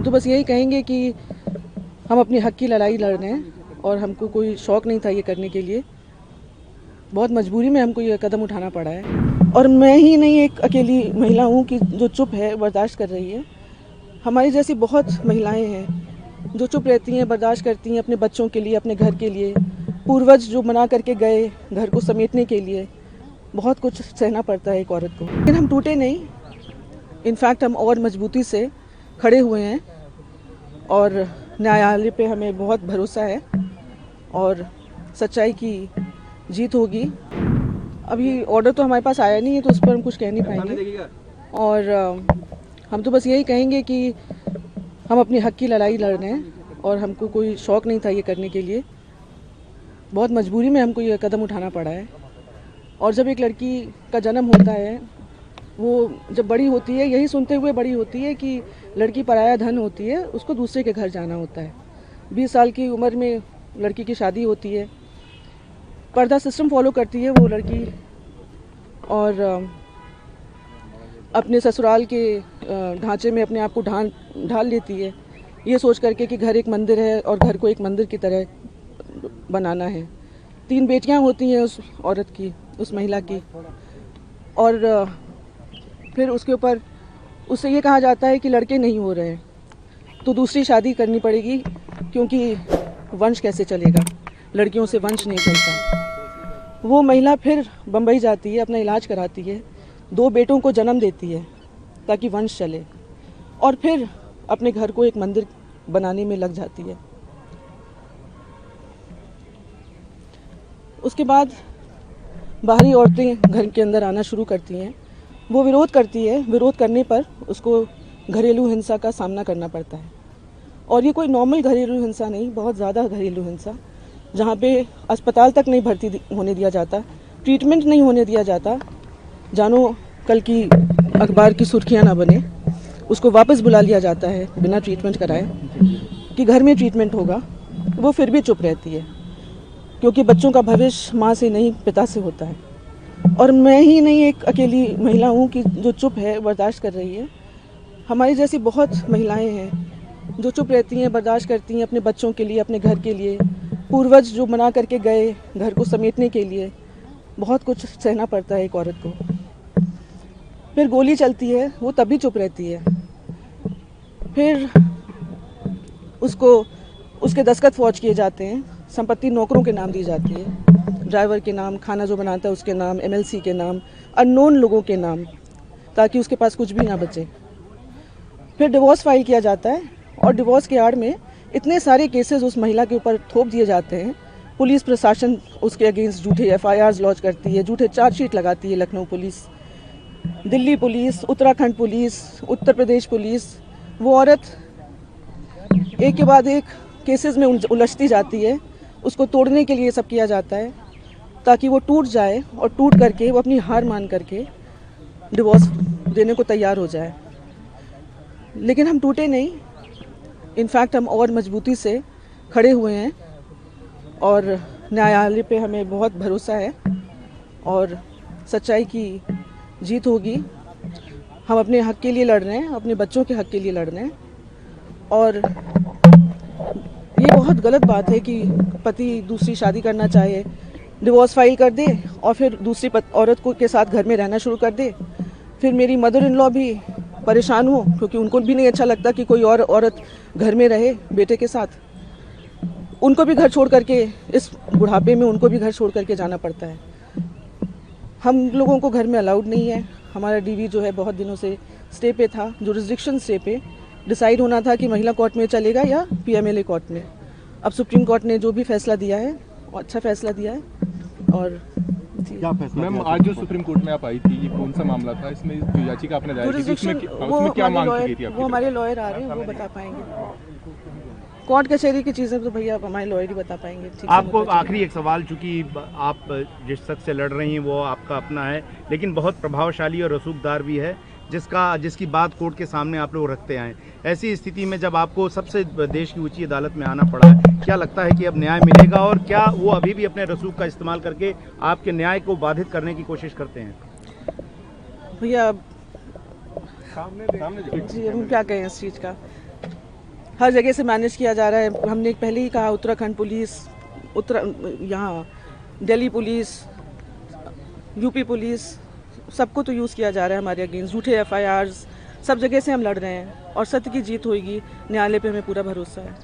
हम तो बस यही कहेंगे कि हम अपने हक की लड़ाई लड़ रहे हैं और हमको कोई शौक़ नहीं था ये करने के लिए। बहुत मजबूरी में हमको ये कदम उठाना पड़ा है और मैं ही नहीं एक अकेली महिला हूँ कि जो चुप है, बर्दाश्त कर रही है। हमारी जैसी बहुत महिलाएं हैं जो चुप रहती हैं, बर्दाश्त करती हैं अपने बच्चों के लिए, अपने घर के लिए। पूर्वज जो मना करके गए घर को समेटने के लिए, बहुत कुछ सहना पड़ता है एक औरत को। लेकिन हम टूटे नहीं, इनफैक्ट हम और मजबूती से खड़े हुए हैं और न्यायालय पे हमें बहुत भरोसा है और सच्चाई की जीत होगी। अभी ऑर्डर तो हमारे पास आया नहीं है तो उस पर हम कुछ कह नहीं पाएंगे और हम तो बस यही कहेंगे कि हम अपने हक की लड़ाई लड़ रहे हैं और हमको कोई शौक़ नहीं था ये करने के लिए। बहुत मजबूरी में हमको ये कदम उठाना पड़ा है। और जब एक लड़की का जन्म होता है, वो जब बड़ी होती है यही सुनते हुए बड़ी होती है कि लड़की पराया धन होती है, उसको दूसरे के घर जाना होता है। 20 साल की उम्र में लड़की की शादी होती है, पर्दा सिस्टम फॉलो करती है वो लड़की और अपने ससुराल के ढांचे में अपने आप को ढाल लेती है, ये सोच करके कि घर एक मंदिर है और घर को एक मंदिर की तरह बनाना है। 3 बेटियां होती हैं उस औरत की, उस महिला की, और फिर उसके ऊपर उससे ये कहा जाता है कि लड़के नहीं हो रहे हैं तो दूसरी शादी करनी पड़ेगी क्योंकि वंश कैसे चलेगा, लड़कियों से वंश नहीं चलता। वो महिला फिर बम्बई जाती है, अपना इलाज कराती है, 2 बेटों को जन्म देती है ताकि वंश चले और फिर अपने घर को एक मंदिर बनाने में लग जाती है। उसके बाद बाहरी औरतें घर के अंदर आना शुरू करती हैं, वो विरोध करती है, विरोध करने पर उसको घरेलू हिंसा का सामना करना पड़ता है। और ये कोई नॉर्मल घरेलू हिंसा नहीं, बहुत ज़्यादा घरेलू हिंसा, जहाँ पे अस्पताल तक नहीं भर्ती होने दिया जाता, ट्रीटमेंट नहीं होने दिया जाता, जानो कल की अखबार की सुर्खियाँ ना बने, उसको वापस बुला लिया जाता है बिना ट्रीटमेंट कराए कि घर में ट्रीटमेंट होगा। वो फिर भी चुप रहती है क्योंकि बच्चों का भविष्य माँ से नहीं पिता से होता है। और मैं ही नहीं एक अकेली महिला हूँ कि जो चुप है, बर्दाश्त कर रही है। हमारी जैसी बहुत महिलाएं हैं जो चुप रहती हैं, बर्दाश्त करती हैं अपने बच्चों के लिए, अपने घर के लिए। पूर्वज जो मना करके गए घर को समेटने के लिए, बहुत कुछ सहना पड़ता है एक औरत को। फिर गोली चलती है, वो तभी चुप रहती है। फिर उसको उसके दस्तखत फौज किए जाते हैं, संपत्ति नौकरों के नाम दी जाती है, ड्राइवर के नाम, खाना जो बनाता है उसके नाम, MLC के नाम, अननोन लोगों के नाम, ताकि उसके पास कुछ भी ना बचे। फिर डिवोर्स फाइल किया जाता है और डिवोर्स के आड़ में इतने सारे केसेस उस महिला के ऊपर थोप दिए जाते हैं। पुलिस प्रशासन उसके अगेंस्ट झूठे FIRs लॉन्च करती है, झूठे चार्जशीट लगाती है, Lucknow police, Delhi police, Uttarakhand police, Uttar Pradesh police. वो औरत एक के बाद एक केसेस में उलझती जाती है। उसको तोड़ने के लिए सब किया जाता है ताकि वो टूट जाए और टूट करके वो अपनी हार मान करके डिवोर्स देने को तैयार हो जाए। लेकिन हम टूटे नहीं, इनफैक्ट हम और मजबूती से खड़े हुए हैं और न्यायालय पे हमें बहुत भरोसा है और सच्चाई की जीत होगी। हम अपने हक के लिए लड़ रहे हैं, अपने बच्चों के हक के लिए लड़ रहे हैं। और ये बहुत गलत बात है कि पति दूसरी शादी करना चाहे, डिवोर्स फाइल कर दे और फिर दूसरी औरत को के साथ घर में रहना शुरू कर दे। फिर मेरी मदर इन लॉ भी परेशान हो क्योंकि उनको भी नहीं अच्छा लगता कि कोई और औरत घर में रहे बेटे के साथ। उनको भी घर छोड़ करके, इस बुढ़ापे में उनको भी घर छोड़ करके जाना पड़ता है। हम लोगों को घर में अलाउड नहीं है। हमारा DV जो है बहुत दिनों से स्टे पे था, जुरिस्डिक्शन स्टे पे। डिसाइड होना था कि महिला कोर्ट में चलेगा या PMLA कोर्ट में। अब सुप्रीम कोर्ट ने जो भी फैसला दिया है वो अच्छा फैसला दिया है। और क्या फैसला? मैम, आज जो सुप्रीम कोर्ट में आप आई थी, ये कौन सा मामला था? इसमें जो याचिका आपने दायर की थी उसमें क्या मांग की गई थी आपकी? वो हमारे लॉयर आ रहे हैं, वो बता पाएंगे। कोर्ट कचहरी की चीज़ें तो भैया हमारे लॉयर ही बता पाएंगे। आपको आखिरी एक सवाल, चूंकि आप जिस शख्स से लड़ रही हैं वो आपका अपना है, लेकिन बहुत प्रभावशाली और रसूखदार भी है, जिसकी बात कोर्ट के सामने आप लोग रखते आए। ऐसी स्थिति में जब आपको सबसे देश की ऊंची अदालत में आना पड़ा है, क्या लगता है कि अब न्याय मिलेगा और क्या वो अभी भी अपने रसूख का इस्तेमाल करके आपके न्याय को बाधित करने की कोशिश करते हैं? भैया जी हम क्या कहें इस चीज़ का। हर जगह से मैनेज किया जा रहा है। हमने पहले ही कहा उत्तराखंड पुलिस, यहाँ दिल्ली पुलिस, यूपी पुलिस, सबको तो यूज़ किया जा रहा है हमारे अगेंस्ट। झूठे FIRs सब जगह से हम लड़ रहे हैं और सत्य की जीत होगी। न्यायालय पे हमें पूरा भरोसा है।